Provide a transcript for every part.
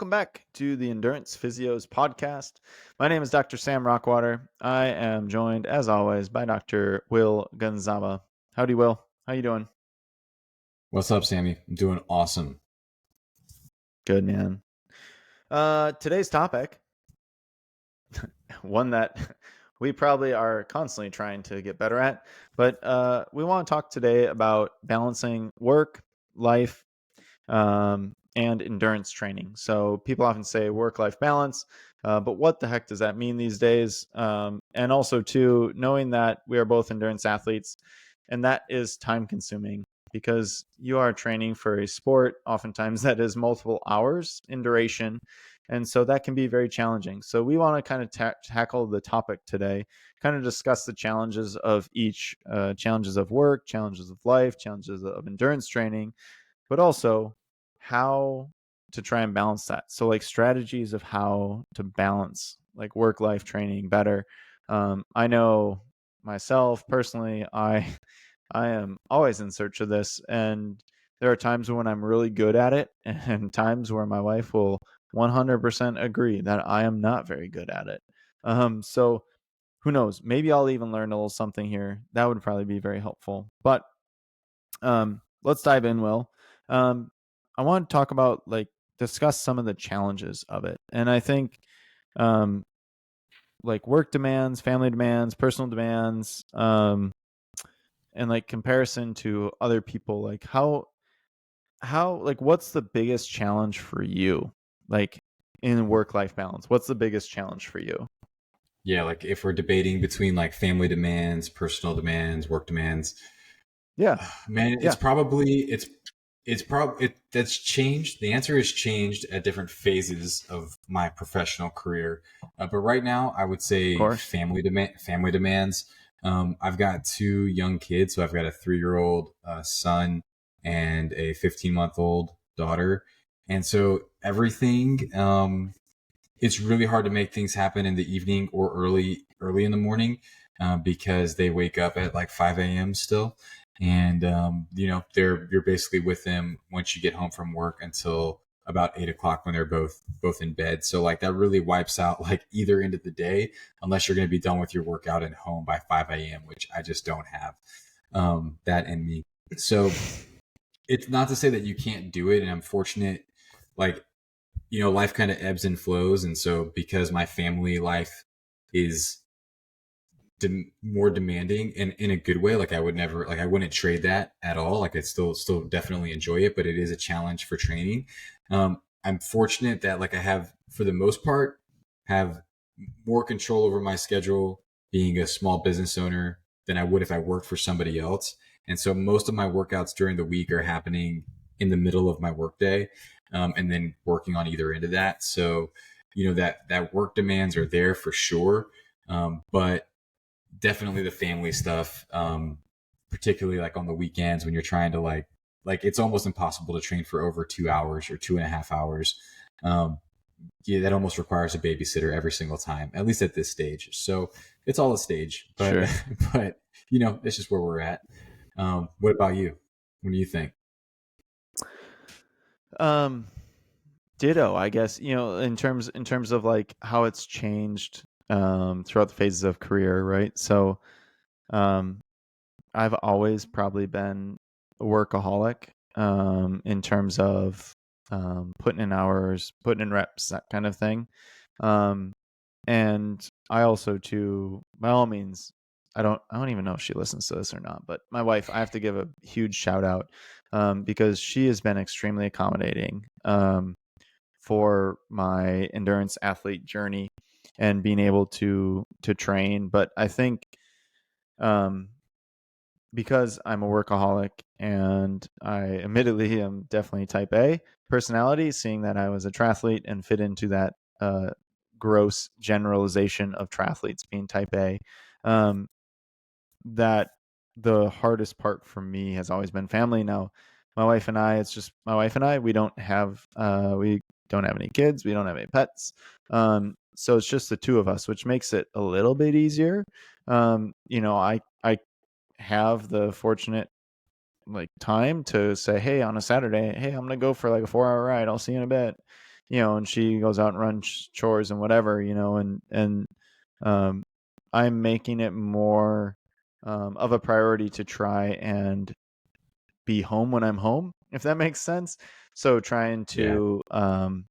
Welcome back to the Endurance Physios Podcast. My name is Dr. Sam Rockwater. I am joined, as always, by Dr. Will Gonzama. Howdy, Will. How you doing? What's up, Sammy? I'm doing awesome. Good, man. Today's topic, one that we probably are constantly trying to get better at, but we want to talk today about balancing work, life, and endurance training. So people often say work-life balance, but what the heck does that mean these days? And also, too, knowing that we are both endurance athletes, and that is time-consuming because you are training for a sport, oftentimes that is multiple hours in duration, and so that can be very challenging. So we want to kind of tackle the topic today, kind of discuss the challenges of each, challenges of work, challenges of life, challenges of endurance training, but also how to try and balance that. So like strategies of how to balance like work-life training better. I know myself personally, I am always in search of this, and there are times when I'm really good at it and times where my wife will 100% agree that I am not very good at it. So who knows? Maybe I'll even learn a little something here. That would probably be very helpful. But let's dive in, Will. I want to talk about discuss some of the challenges of it. And I think um, like work demands, family demands, personal demands, and like comparison to other people, like how like what's the biggest challenge for you? Like in work-life balance, what's the biggest challenge for you? Yeah, like if we're debating between like family demands, personal demands, work demands, Yeah. man, Yeah. that's changed. The answer has changed at different phases of my professional career. But right now, I would Of say course. family demands. I've got two young kids, so I've got a 3-year-old son and a 15-month-old daughter, and so everything. It's really hard to make things happen in the evening or early in the morning because they wake up at like 5 a.m. still, and you're basically with them once you get home from work until about 8 o'clock when they're both in bed. So like that really wipes out like either end of the day unless you're going to be done with your workout at home by 5 a.m., which I just don't have that in me. So it's not to say that you can't do it, and I'm fortunate. Like, life kind of ebbs and flows. And so because my family life is more demanding and in a good way, like I wouldn't trade that at all. Like I still definitely enjoy it, but it is a challenge for training. I'm fortunate that like I have, for the most part, have more control over my schedule being a small business owner than I would if I worked for somebody else. And so most of my workouts during the week are happening in the middle of my workday, and then working on either end of that. So, that work demands are there for sure. But definitely the family stuff, particularly like on the weekends when you're trying to like it's almost impossible to train for over 2 hours or 2.5 hours. Yeah, that almost requires a babysitter every single time, at least at this stage. So it's all a stage, but Sure. but it's just where we're at. What about you? What do you think? Um Ditto, I guess, in terms of like how it's changed throughout the phases of career, right? So um I've always probably been a workaholic in terms of putting in hours, putting in reps, that kind of thing. Um and I also, too, by all means, I don't even know if she listens to this or not, but my wife, I have to give a huge shout out because she has been extremely accommodating for my endurance athlete journey and being able to train. But I think um, because I'm a workaholic and I admittedly am definitely type A personality, seeing that I was a triathlete and fit into that gross generalization of triathletes being type A, um, that the hardest part for me has always been family. Now, my wife and I, it's just my wife and I, we don't have any kids, we don't have any pets. So it's just the two of us, which makes it a little bit easier. I have the fortunate like time to say, hey, on a Saturday, hey, I'm gonna go for like a 4-hour ride. I'll see you in a bit. and she goes out and runs chores and whatever, and um, I'm making it more of a priority to try and be home when I'm home, if that makes sense. So trying Yeah. to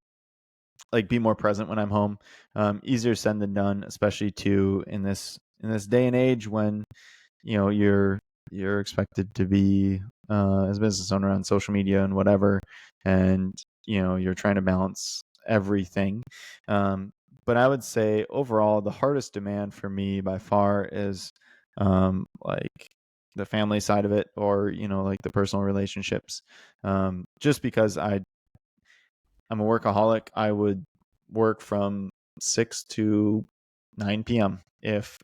like be more present when I'm home. Easier said than done, especially too in this day and age when you're expected to be as a business owner on social media and whatever, and you're trying to balance everything. But I would say overall the hardest demand for me by far is like the family side of it, or like the personal relationships. Just because I'm a workaholic. I would work from 6 to 9 p.m. if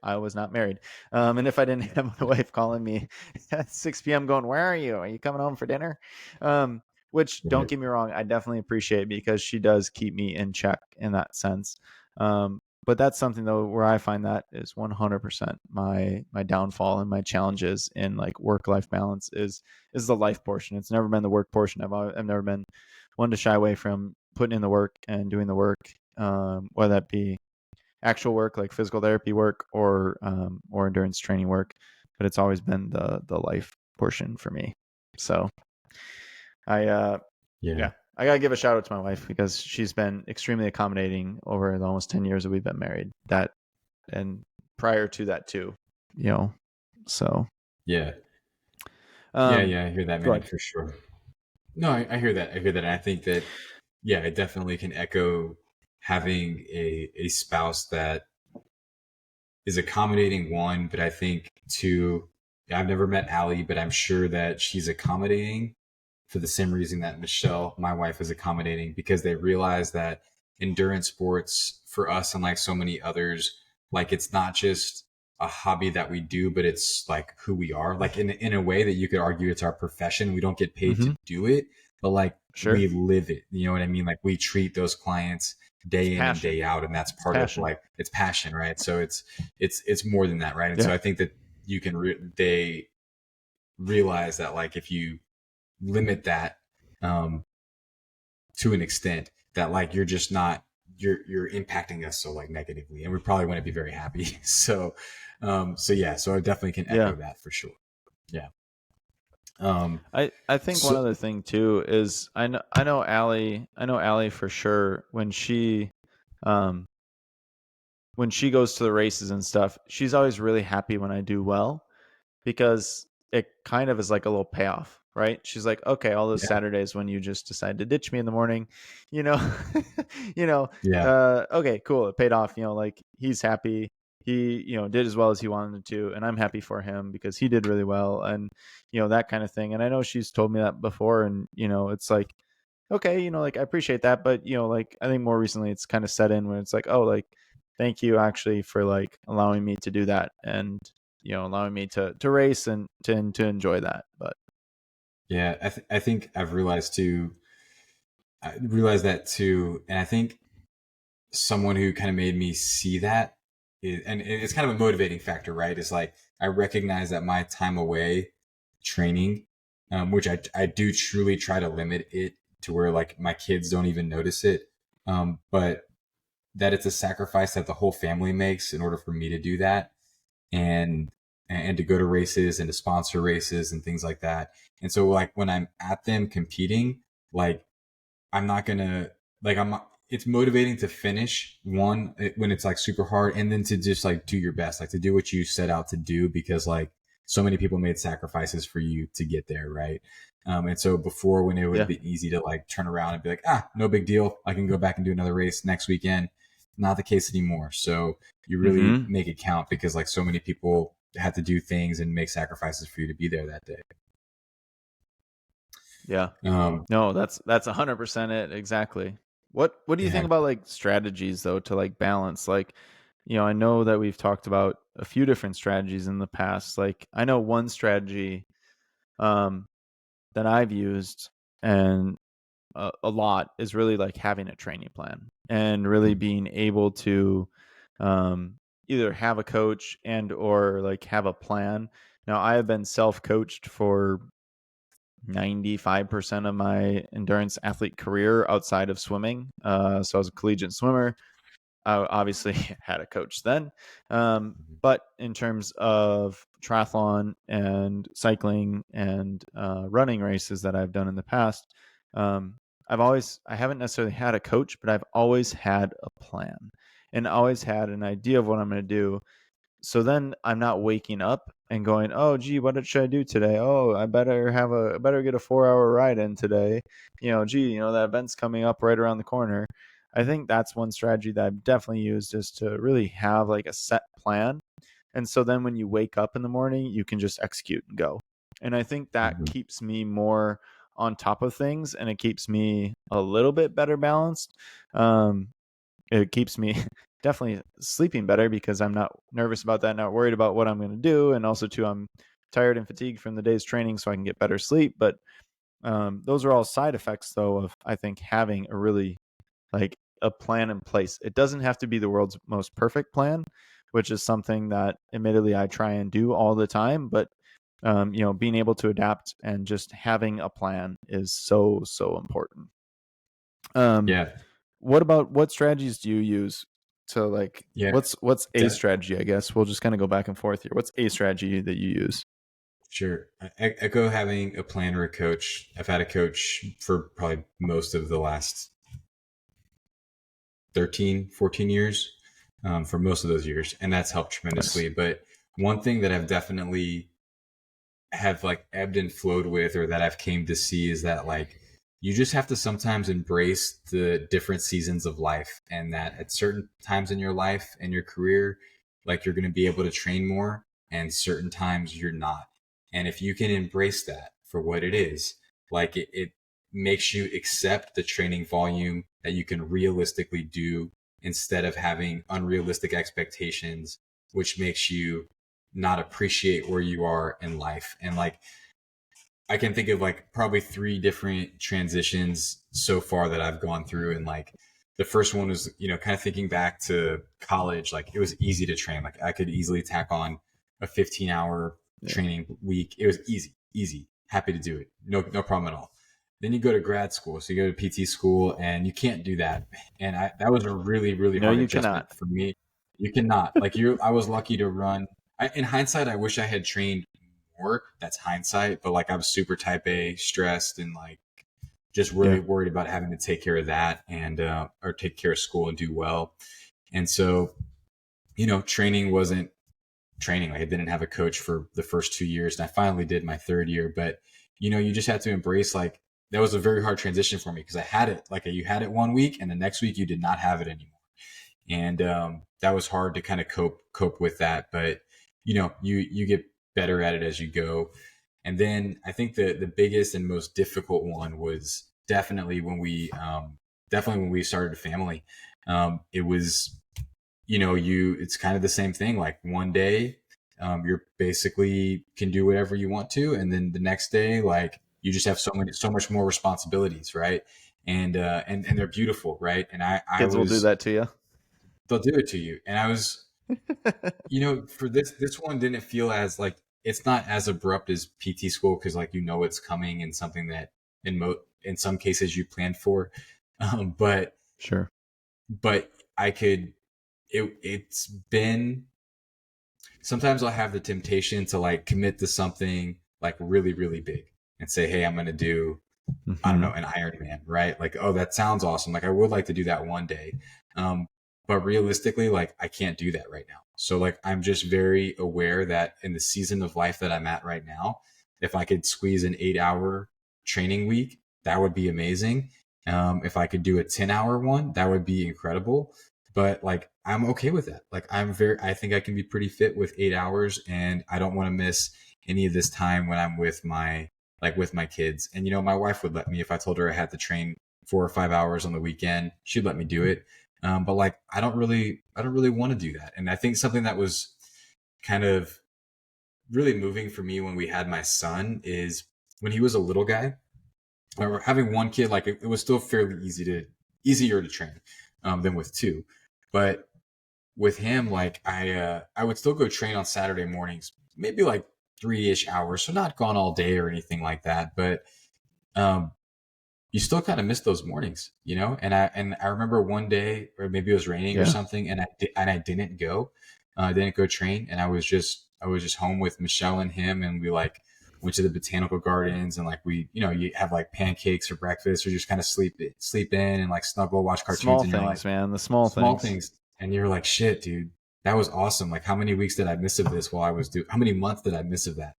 I was not married, and if I didn't have my wife calling me at 6 p.m. going, "Where are you? Are you coming home for dinner?" Um, which, don't Right. get me wrong, I definitely appreciate, because she does keep me in check in that sense. But that's something though where I find that is 100% my downfall and my challenges in like work life balance is the life portion. It's never been the work portion. I've never been one to shy away from putting in the work and doing the work, whether that be actual work like physical therapy work or endurance training work. But it's always been the life portion for me. So I Yeah. yeah, I gotta give a shout out to my wife, because she's been extremely accommodating over the almost 10 years that we've been married. That, and prior to that too, you know. So Yeah. Yeah. um, Yeah. I hear that, go man, ahead. for sure. No, I hear that. I hear that. And I think that, yeah, it definitely can echo having a spouse that is accommodating, one, but I think two, I've never met Allie, but I'm sure that she's accommodating for the same reason that Michelle, my wife, is accommodating, because they realize that endurance sports for us, unlike so many others, like it's not just a hobby that we do, but it's like who we are. Like in a way that you could argue it's our profession. We don't get paid Mm-hmm. to do it, but like Sure. we live it. You know what I mean? Like we treat those clients It's day in and passion. day out, and that's It's part of passion. like it's passion, right? So it's more than that, right? And so Yeah. I think that you can they realize that like if you limit that um, to an extent, that like you're just not you're impacting us so like negatively, and we probably wouldn't be very happy. So yeah, so I definitely can Yeah. echo that for sure. Yeah. Um, I think one so other thing too is I know Allie for sure um when she goes to the races and stuff, she's always really happy when I do well, because it kind of is like a little payoff, right? She's like, okay, all those yeah, Saturdays when you just decide to ditch me in the morning, you know, you know, yeah, okay, cool, it paid off. Like, he's happy. He, did as well as he wanted to, and I'm happy for him because he did really well, and that kind of thing. And I know she's told me that before, and it's like, okay, like I appreciate that, but like I think more recently it's kind of set in when it's like, oh, like thank you actually for like allowing me to do that, and allowing me to race and to enjoy that. But yeah. I think I've realized too. I realized that too, and I think someone who kind of made me see that and it's kind of a motivating factor, right? Is like I recognize that my time away training, which I do truly try to limit it to where like my kids don't even notice it, but that it's a sacrifice that the whole family makes in order for me to do that, and and to go to races and to sponsor races and things like that. And so like when I'm at them competing, like I'm not gonna like I'm. It's motivating to finish one when it's like super hard, and then to just like do your best, like to do what you set out to do, because like so many people made sacrifices for you to get there, right? And so before, when it would yeah. be easy to like turn around and be like, no big deal, I can go back and do another race next weekend. Not the case anymore. So you really Mm-hmm. make it count, because like so many people had to do things and make sacrifices for you to be there that day. Yeah. Um, No, that's 100% it, exactly. What do you yeah, think about like strategies though to like balance, like I know that we've talked about a few different strategies in the past. Like, I know one strategy um that I've used, and a lot, is really like having a training plan and really being able to either have a coach and or like have a plan. Now, I have been self-coached for 95% of my endurance athlete career outside of swimming. So I was a collegiate swimmer. I obviously had a coach then. But in terms of triathlon and cycling and running races that I've done in the past, I haven't necessarily had a coach, but I've always had a plan and always had an idea of what I'm going to do. So then I'm not waking up and going, oh, gee, what should I do today? Oh, I better get a 4 hour ride in today. That event's coming up right around the corner. I think that's one strategy that I've definitely used, is to really have like a set plan. And so then when you wake up in the morning, you can just execute and go. And I think that Mhm. keeps me more on top of things, and it keeps me a little bit better balanced. It keeps me definitely sleeping better because I'm not nervous about that, not worried about what I'm going to do. And also, too, I'm tired and fatigued from the day's training, so I can get better sleep. But those are all side effects, though, of, I think, having a really like a plan in place. It doesn't have to be the world's most perfect plan, which is something that admittedly I try and do all the time. But being able to adapt and just having a plan is so, so important. Um, Yeah. what strategies do you use to like Yeah. what's a De- strategy, I guess? We'll just kind of go back and forth here. What's a strategy that you use? sure. I echo having a plan or a coach. I've had a coach for probably most of the last 13, 14 years, for most of those years. And that's helped Nice. tremendously. But one thing that I've definitely have like ebbed and flowed with, or that I've came to see, is that like you just have to sometimes embrace the different seasons of life, and that at certain times in your life and your career, like you're going to be able to train more, and certain times you're not. And if you can embrace that for what it is, like it makes you accept the training volume that you can realistically do, instead of having unrealistic expectations, which makes you not appreciate where you are in life. And like I can think of like probably three different transitions so far that I've gone through. And like the first one was, kind of thinking back to college, like it was easy to train. Like I could easily tack on a 15-hour Yeah. training week. It was easy, happy to do it. No problem at all. Then you go to grad school. So you go to PT school and you can't do that. And that was a really, really No, hard you adjustment cannot. for me. You cannot. I was lucky to run. In hindsight, I wish I had trained more. That's hindsight, but like I was super type A, stressed, and like just Yeah. really worried about having to take care of that, and or take care of school and do well. And so, training wasn't training. Like I didn't have a coach for the first 2 years, and I finally did my third year. But you just have to embrace, like, that was a very hard transition for me, because I had it, like, you had it one week and the next week you did not have it anymore. And that was hard to kind of cope with that. But you get better at it as you go. And then I think the biggest and most difficult one was definitely when we started a family. It was, it's kind of the same thing. Like one day, you're basically can do whatever you want to, and then the next day, like you just have so much more responsibilities, right? And they're beautiful, right? And I Kids will do was that to you. they'll do it to you. And I was, for this one didn't feel as like, it's not as abrupt as PT school, because like it's coming, and something that in some cases you planned for. But Sure. I could it's been sometimes I'll have the temptation to like commit to something like really, really big and say, hey, I'm going to do, I don't Hmm. know, an Ironman, right? Like, oh, that sounds awesome. Like, I would like to do that one day. But realistically, like, I can't do that right now. So, like, I'm just very aware that in the season of life that I'm at right now, if I could squeeze an 8-hour training week, that would be amazing. If I could do a 10-hour one, that would be incredible. But like, I'm okay with that. Like, I think I can be pretty fit with 8 hours, and I don't want to miss any of this time when I'm with my kids. And my wife would let me, if I told her I had to train 4 or 5 hours on the weekend, she'd let me do it. But like, I don't really want to do that. And I think something that was kind of really moving for me when we had my son is when he was a little guy, or having one kid, like it was still fairly easier to train, than with two. But with him, like I would still go train on Saturday mornings, maybe like 3-ish hours, so not gone all day or anything like that, but um, you still kind of miss those mornings, you know. And I remember one day, or maybe it was raining or Yeah. something, and I didn't go, didn't go train, and I was just home with Michelle and him, and we like went to the botanical gardens, and like we, you know, you have like pancakes for breakfast, or just kind of sleep in and like snuggle, watch cartoons, Small and you're like things, man. The small small things. things, and you're like, shit, dude, that was awesome. Like, how many weeks did I miss of this while I was doing? How many months did I miss of that?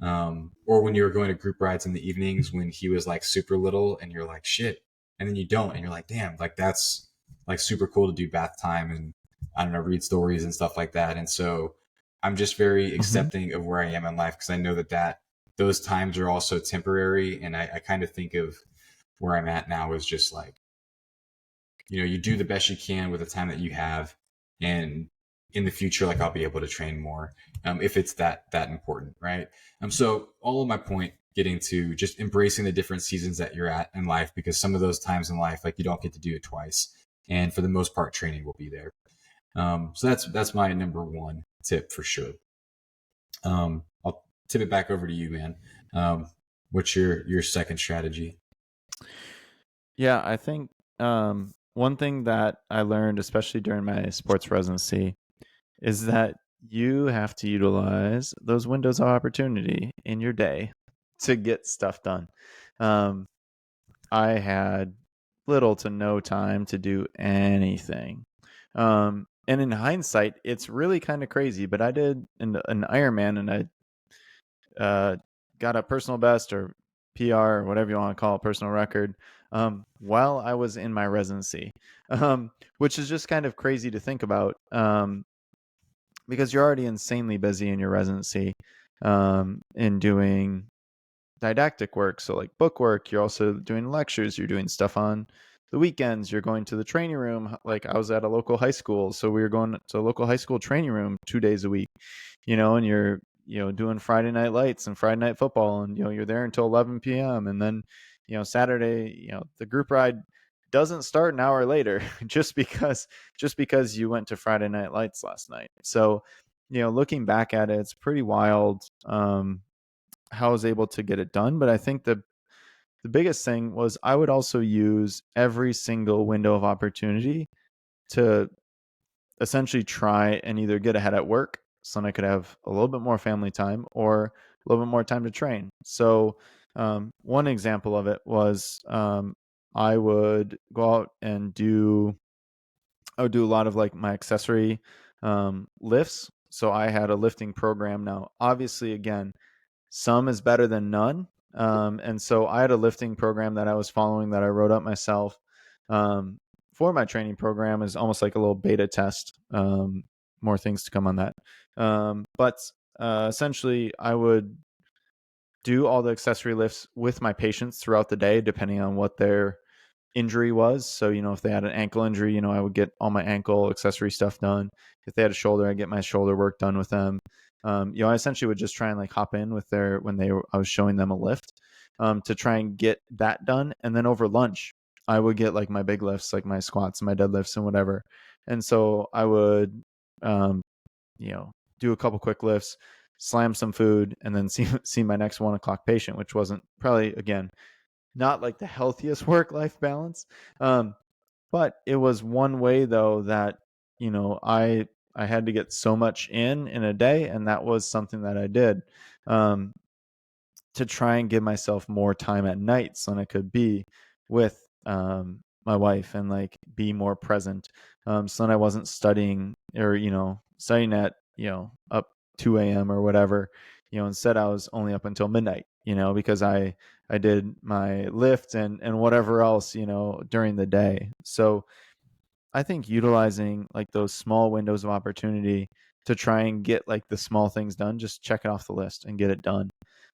Or when you were going to group rides in the evenings when he was like super little, and you're like, shit, and then you don't, and you're like, damn, like that's like super cool to do bath time and I don't know, read stories and stuff like that. And so I'm just very Hmm. accepting of where I am in life, because I know that those times are also temporary, and I kind of think of where I'm at now as just like, you know, you do the best you can with the time that you have, and in the future, like I'll be able to train more, if it's that important, right? So all of my point, getting to just embracing the different seasons that you're at in life, because some of those times in life, like you don't get to do it twice, and for the most part, training will be there. So that's my number one tip for sure. I'll tip it back over to you, man. What's your second strategy? Yeah, I think one thing that I learned, especially during my sports residency, is that you have to utilize those windows of opportunity in your day to get stuff done. Um, I had little to no time to do anything. And in hindsight, it's really kind of crazy, but I did an Ironman, and I got a personal best or PR or whatever you want to call it, personal record, while I was in my residency, which is just kind of crazy to think about, because you're already insanely busy in your residency, in doing didactic work. So like book work, you're also doing lectures, you're doing stuff on the weekends, you're going to the training room. Like I was at a local high school, so we were going to a local high school training room 2 days a week, and you're, doing Friday night lights and Friday night football, and you're there until 11 p.m. And then, Saturday, the group ride doesn't start an hour later just because you went to Friday night lights last night. So, looking back at it, it's pretty wild, how I was able to get it done. But I think the biggest thing was I would also use every single window of opportunity to essentially try and either get ahead at work so then I could have a little bit more family time, or a little bit more time to train. So, one example of it was, I would go out and I would do a lot of like my accessory lifts. So I had a lifting program. Now, obviously, again, some is better than none. And so I had a lifting program that I was following that I wrote up myself, um, for my training program, is almost like a little beta test. More things to come on that. But essentially, I would do all the accessory lifts with my patients throughout the day, depending on what their injury was. So, if they had an ankle injury, I would get all my ankle accessory stuff done. If they had a shoulder, I'd get my shoulder work done with them. I essentially would just try and like hop in with I was showing them a lift, to try and get that done. And then over lunch, I would get like my big lifts, like my squats and my deadlifts and whatever. And so I would, um, you know, do a couple quick lifts, slam some food, and then see my next 1 o'clock patient, which wasn't probably, again, not like the healthiest work life balance. Um, but it was one way though that, I had to get so much in a day, and that was something that I did, um, to try and give myself more time at nights than I could be with, my wife, and like be more present. So then I wasn't studying, or studying at, up 2 a.m. or whatever. Instead I was only up until midnight. Because I did my lift and whatever else, during the day. So I think utilizing like those small windows of opportunity to try and get like the small things done, just check it off the list and get it done.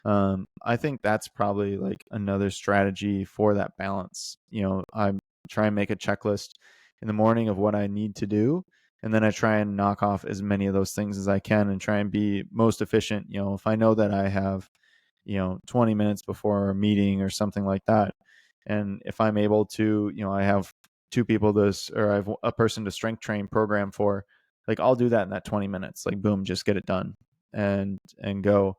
I think that's probably like another strategy for that balance. I try and make a checklist in the morning of what I need to do, and then I try and knock off as many of those things as I can and try and be most efficient. If I know that I have, 20 minutes before a meeting or something like that, and if I'm able to, I have two people or I have a person to strength train program for, like I'll do that in that 20 minutes, like boom, just get it done and go.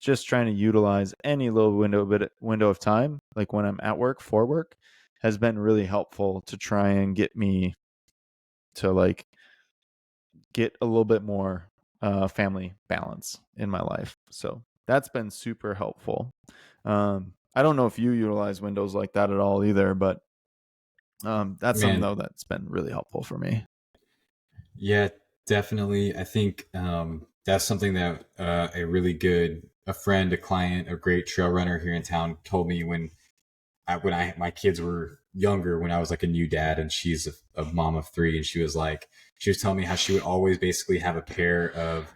Just trying to utilize any little window of time, like when I'm at work for work, has been really helpful to try and get me to like get a little bit more family balance in my life. So that's been super helpful. I don't know if you utilize windows like that at all either, but that's something Man, though that's been really helpful for me. yeah, definitely. I think that's something that a friend, a client, a great trail runner here in town told me when my kids were younger, when I was like a new dad, and she's a mom of three, and she was telling me how she would always basically have a pair of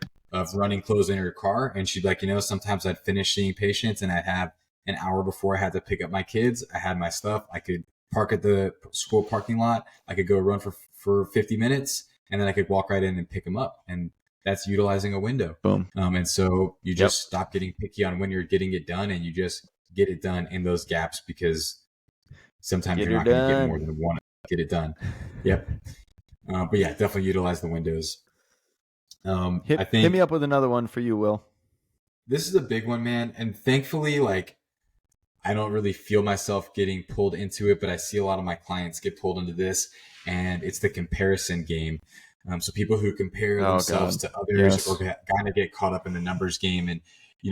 running clothes in her car, and she'd like, sometimes I'd finish seeing patients, and I'd have an hour before I had to pick up my kids. I had my stuff. I could park at the school parking lot. I could go run for 50 minutes, and then I could walk right in and pick them up. And that's utilizing a window. Boom. And so you Yep. just stop getting picky on when you're getting it done, and you just get it done in those gaps, because sometimes Get you're her not going to get more done. than one. Get it done. Yep. But yeah, definitely utilize the windows. I Hit me think up with another one for you, Will. this is a big one, man. And thankfully, like, I don't really feel myself getting pulled into it, but I see a lot of my clients get pulled into this, and it's the comparison game. So people who compare Oh themselves God. to others, or Yes. kind of get caught up in the numbers game. And,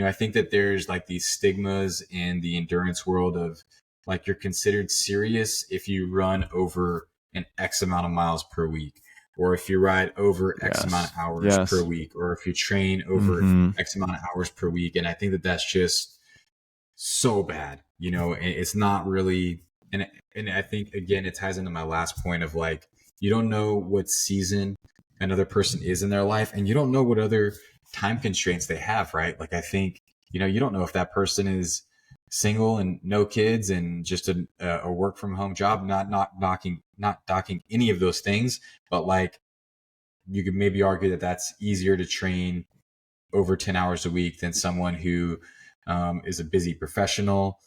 I think that there's like these stigmas in the endurance world of like, you're considered serious if you run over an X amount of miles per week, or if you ride over X amount Yes. of hours per Yes. week, or if you train over Mm-hmm. X amount of hours per week. And I think that that's just so bad. It's not really, and I think again it ties into my last point of like, you don't know what season another person is in their life, and you don't know what other time constraints they have, right? Like, I think, you don't know if that person is single and no kids and just a work from home job, not docking any of those things, but like, you could maybe argue that that's easier to train over 10 hours a week than someone who is a busy professional,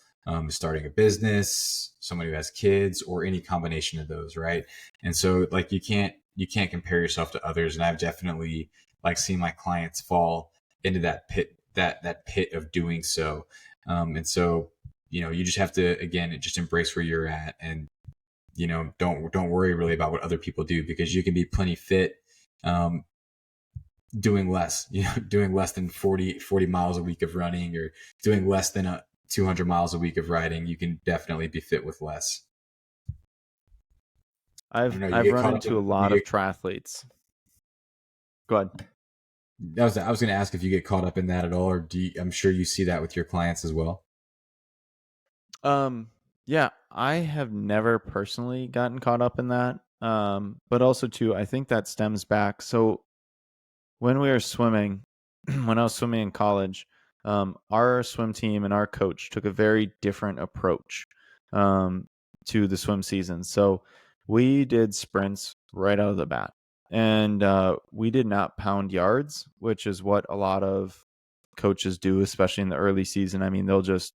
is starting a business, someone who has kids, or any combination of those, right? And so like, you can't compare yourself to others. And I've definitely like seen my clients fall into that pit of doing so. And so, you just have to, again, just embrace where you're at, and don't worry really about what other people do, because you can be plenty fit, um, doing less, doing less than 40 miles a week of running, or doing less than 200 miles a week of riding. You can definitely be fit with less. I don't know. You I've get run caught up into a in, lot of triathletes. Go ahead. I was going to ask if you get caught up in that at all, or I'm sure you see that with your clients as well. Yeah, I have never personally gotten caught up in that. But also too, I think that stems back. So when we were swimming, when I was swimming in college, our swim team and our coach took a very different approach um, to the swim season. So we did sprints right out of the bat, and we did not pound yards, which is what a lot of coaches do, especially in the early season. I mean, they'll just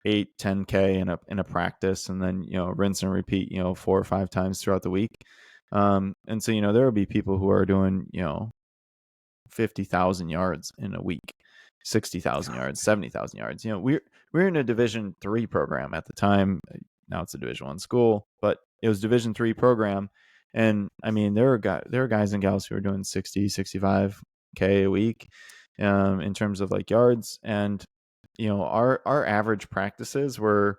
8, 10K in a practice, and then rinse and repeat 4 or 5 times throughout the week. And so there will be people who are doing 50,000 yards in a week, 60,000 yards, 70,000 yards. We're in a Division 3 program at the time. Now it's a Division 1 school, but it was Division 3 program. And I mean, there were guys and gals who were doing 60, 65K a week in terms of like yards. And our average practices were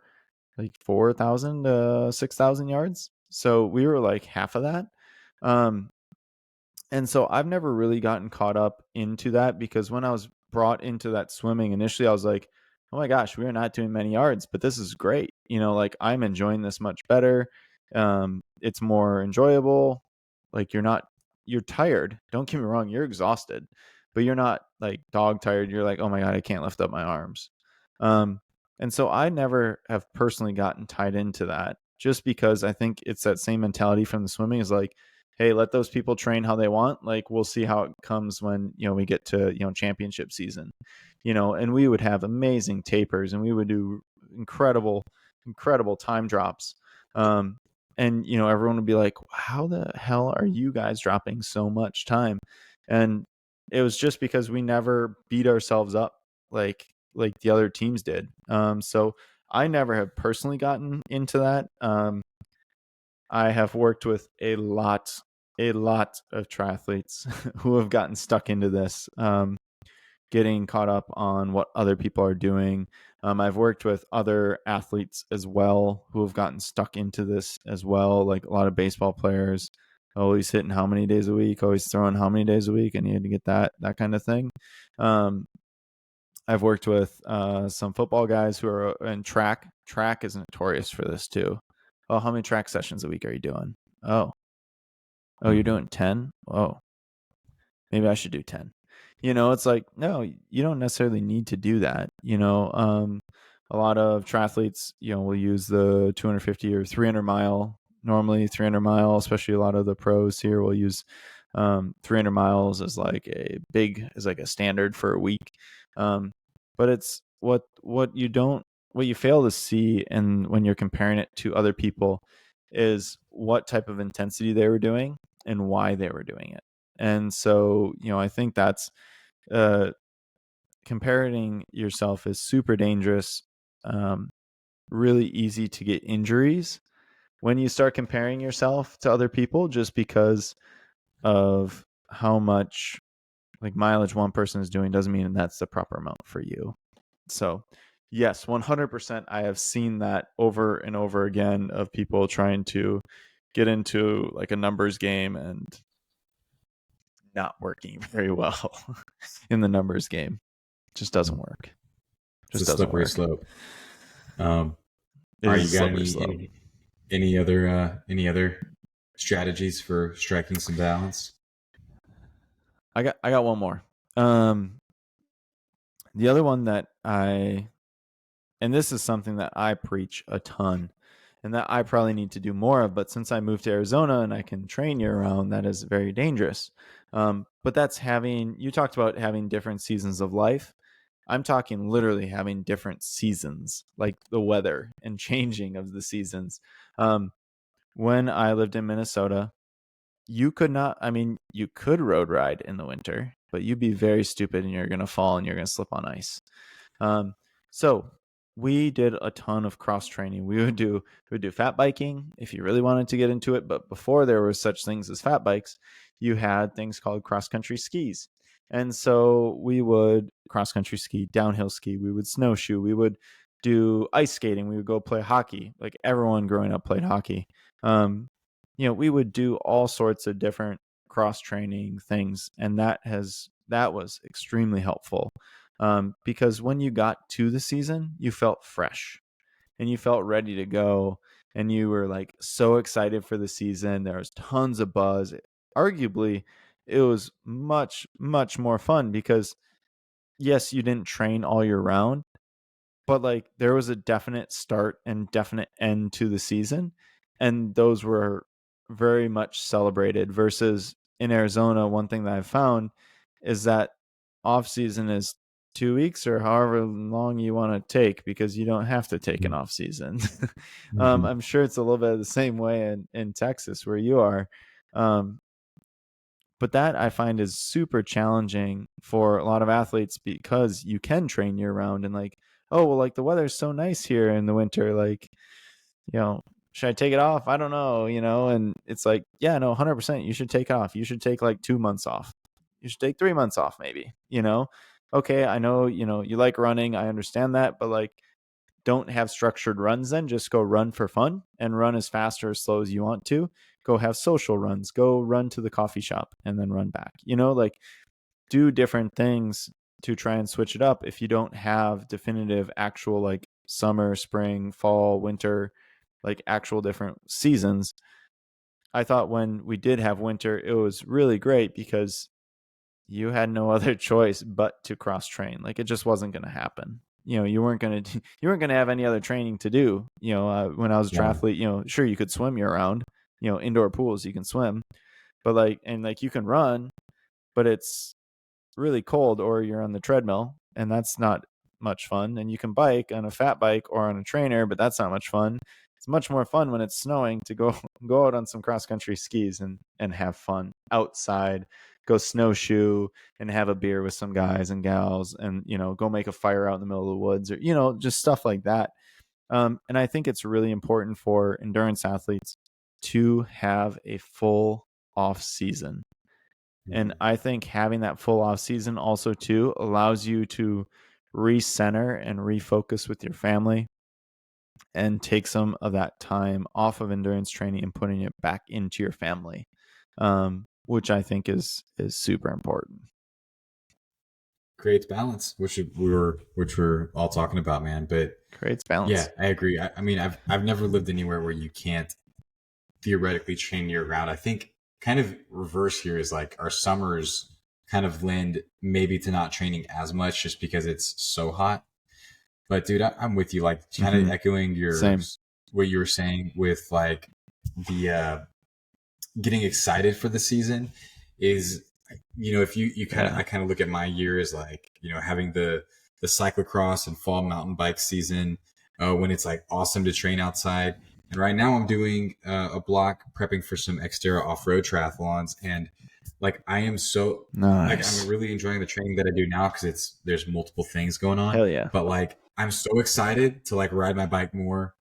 like 4,000 to 6,000 yards. So we were like half of that. Um, and so I've never really gotten caught up into that, because when I was brought into that swimming initially, I was like, oh my gosh, we are not doing many yards, but this is great. Like I'm enjoying this much better. It's more enjoyable. Like you're tired. Don't get me wrong, you're exhausted, but you're not like dog tired. You're like, oh my God, I can't lift up my arms. Um, and so I never have personally gotten tied into that, just because I think it's that same mentality from the swimming is like, hey, let those people train how they want. Like we'll see how it comes when, we get to, championship season, and we would have amazing tapers, and we would do incredible, incredible time drops. And, everyone would be like, how the hell are you guys dropping so much time? And it was just because we never beat ourselves up like the other teams did. So I never have personally gotten into that. I have worked with a lot of triathletes who have gotten stuck into this, getting caught up on what other people are doing. I've worked with other athletes as well who have gotten stuck into this as well, like a lot of baseball players, always hitting how many days a week, always throwing how many days a week, and you had to get that kind of thing. I've worked with some football guys who are in track. Track is notorious for this too. Oh, how many track sessions a week are you doing? Oh, you're doing 10? Oh, maybe I should do 10. It's like, no, you don't necessarily need to do that. A lot of triathletes, will use the 250 or 300 mile, normally 300 mile, especially a lot of the pros here will use 300 miles as like a standard for a week. But it's what you fail to see, and when you're comparing it to other people, is what type of intensity they were doing and why they were doing it. And so, I think that's comparing yourself is super dangerous. Really easy to get injuries when you start comparing yourself to other people, just because of how much like mileage one person is doing doesn't mean that's the proper amount for you. So yes, 100%. I have seen that over and over again of people trying to get into like a numbers game and not working very well in the numbers game. Just doesn't work. It's a slippery slope. All It right, is you got slippery slope. any other strategies for striking some balance? I got one more. The other one that and this is something that I preach a ton and that I probably need to do more of, but since I moved to Arizona and I can train year round, that is very dangerous. But that's you talked about having different seasons of life. I'm talking literally having different seasons, like the weather and changing of the seasons. When I lived in Minnesota, you could not, you could road ride in the winter, but you'd be very stupid and you're going to fall and you're going to slip on ice. So we did a ton of cross training. We would do fat biking if you really wanted to get into it. But before there were such things as fat bikes, you had things called cross country skis. And so we would cross country ski, downhill ski, we would snowshoe, we would do ice skating, we would go play hockey. Like everyone growing up played hockey. We would do all sorts of different cross training things, and that was extremely helpful. Because when you got to the season, you felt fresh and you felt ready to go, and you were like so excited for the season. There was tons of buzz. Arguably, it was much, much more fun because yes, you didn't train all year round, but like there was a definite start and definite end to the season, and those were very much celebrated. Versus in Arizona, one thing that I've found is that off season is 2 weeks or however long you want to take, because you don't have to take an off season. I'm sure it's a little bit of the same way in Texas where you are. But that I find is super challenging for a lot of athletes, because you can train year round and like, oh, well, like the weather's so nice here in the winter. Like, should I take it off? I don't know, and it's like, yeah, no, 100%. You should take off. You should take like 2 months off. You should take 3 months off, maybe, Okay, I know, you like running. I understand that, but like, don't have structured runs then. Just go run for fun and run as fast or as slow as you want to. Go have social runs. Go run to the coffee shop and then run back. Like do different things to try and switch it up if you don't have definitive actual like summer, spring, fall, winter, like actual different seasons. I thought when we did have winter, it was really great because you had no other choice but to cross train. Like it just wasn't going to happen. You weren't going to have any other training to do. When I was a triathlete, sure, you could swim year round, indoor pools, you can swim, but like you can run, but it's really cold, or you're on the treadmill and that's not much fun. And you can bike on a fat bike or on a trainer, but that's not much fun. It's much more fun when it's snowing to go out on some cross country skis and have fun outside, go snowshoe and have a beer with some guys and gals, and go make a fire out in the middle of the woods, or just stuff like that. And I think it's really important for endurance athletes to have a full off season. And Mhm. I think having that full off season also too allows you to recenter and refocus with your family and take some of that time off of endurance training and putting it back into your family, which I think is super important. Creates balance, which we're all talking about, man. But Creates yeah, balance. I agree. I mean, I've never lived anywhere where you can't theoretically train year round. I think kind of reverse here is like our summers kind of lend maybe to not training as much just because it's so hot. But dude, I'm with you. Like kind of Mm-hmm. echoing Same. what you were saying with like the getting excited for the season is, if you kind of, Yeah. I kind of look at my year as like, having the cyclocross and fall mountain bike season, when it's like awesome to train outside. And right now I'm doing a block prepping for some Xterra off-road triathlons. And like, I am so like, I'm Nice. really enjoying the training that I do now because there's multiple things going on, Hell yeah. but like, I'm so excited to like ride my bike more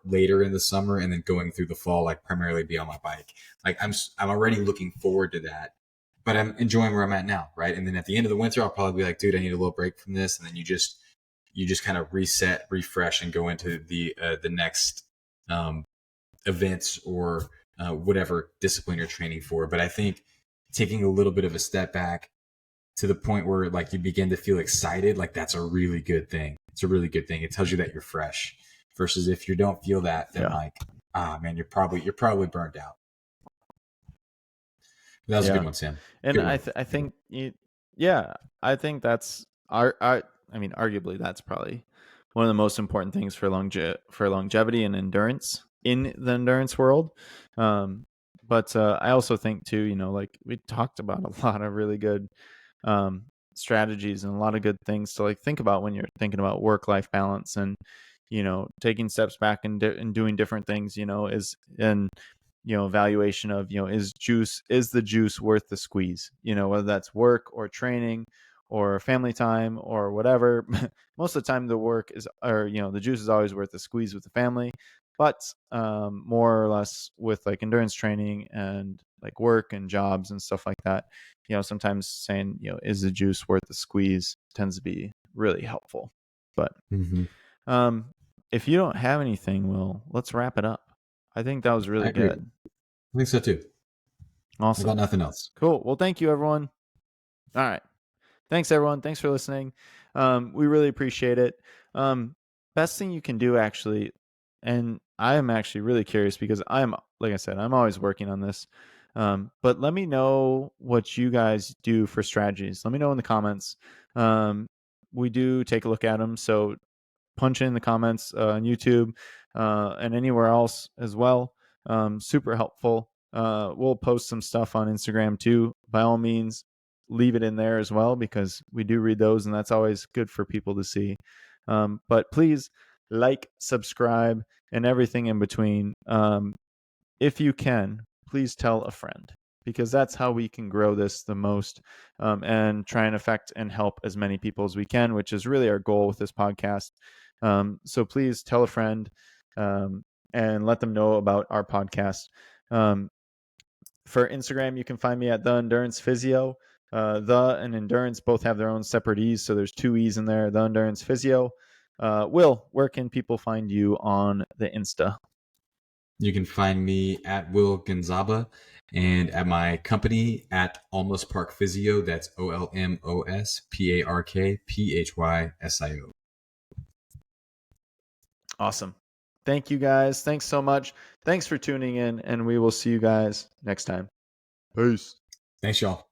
later in the summer and then going through the fall, like primarily be on my bike. Like I'm already looking forward to that, but I'm enjoying where I'm at now. Right. And then at the end of the winter, I'll probably be like, dude, I need a little break from this. And then you just kind of reset, refresh, and go into the next, um, events or whatever discipline you're training for. But I think taking a little bit of a step back to the point where like you begin to feel excited, like that's a really good thing. It's a really good thing. It tells you that you're fresh. Versus if you don't feel that, then Yeah. like, man, you're probably burned out. That was a good Yeah. one, Sam. And Good one. I think yeah, I think that's I mean, arguably that's probably one of the most important things for longevity and endurance in the endurance world. Um, but I also think too, like we talked about a lot of really good um, strategies and a lot of good things to like think about when you're thinking about work-life balance, and taking steps back and doing different things, is and evaluation of, is the juice worth the squeeze, whether that's work or training or family time or whatever. Most of the time the work is, or the juice is always worth the squeeze with the family. But more or less with like endurance training and like work and jobs and stuff like that, sometimes saying, is the juice worth the squeeze tends to be really helpful. But Mm-hmm. um, if you don't have anything, Will, let's wrap it up. I think that was I really agree. good. I think so too. I got Awesome. nothing else. Cool. Well, thank you, everyone. All right. Thanks, everyone. Thanks for listening. We really appreciate it. Um, best thing you can do, actually, and I am actually really curious because like I said, I'm always working on this. But let me know what you guys do for strategies. Let me know in the comments. We do take a look at them. So punch in the comments on YouTube and anywhere else as well. Super helpful. We'll post some stuff on Instagram too. By all means, leave it in there as well because we do read those, and that's always good for people to see. But please like, subscribe, and everything in between. If you can, please tell a friend because that's how we can grow this the most, and try and affect and help as many people as we can, which is really our goal with this podcast. So please tell a friend, and let them know about our podcast. Um, for Instagram, you can find me at the Endurance Physio. The and endurance both have their own separate E's, so there's two E's in there. The Endurance Physio. Will, where can people find you on the Insta? You can find me at Will Gonzaba and at my company at Almost Park Physio. That's OLMOSPARKPHYSIO. Awesome. Thank you guys. Thanks so much. Thanks for tuning in, and we will see you guys next time. Peace. Thanks, y'all.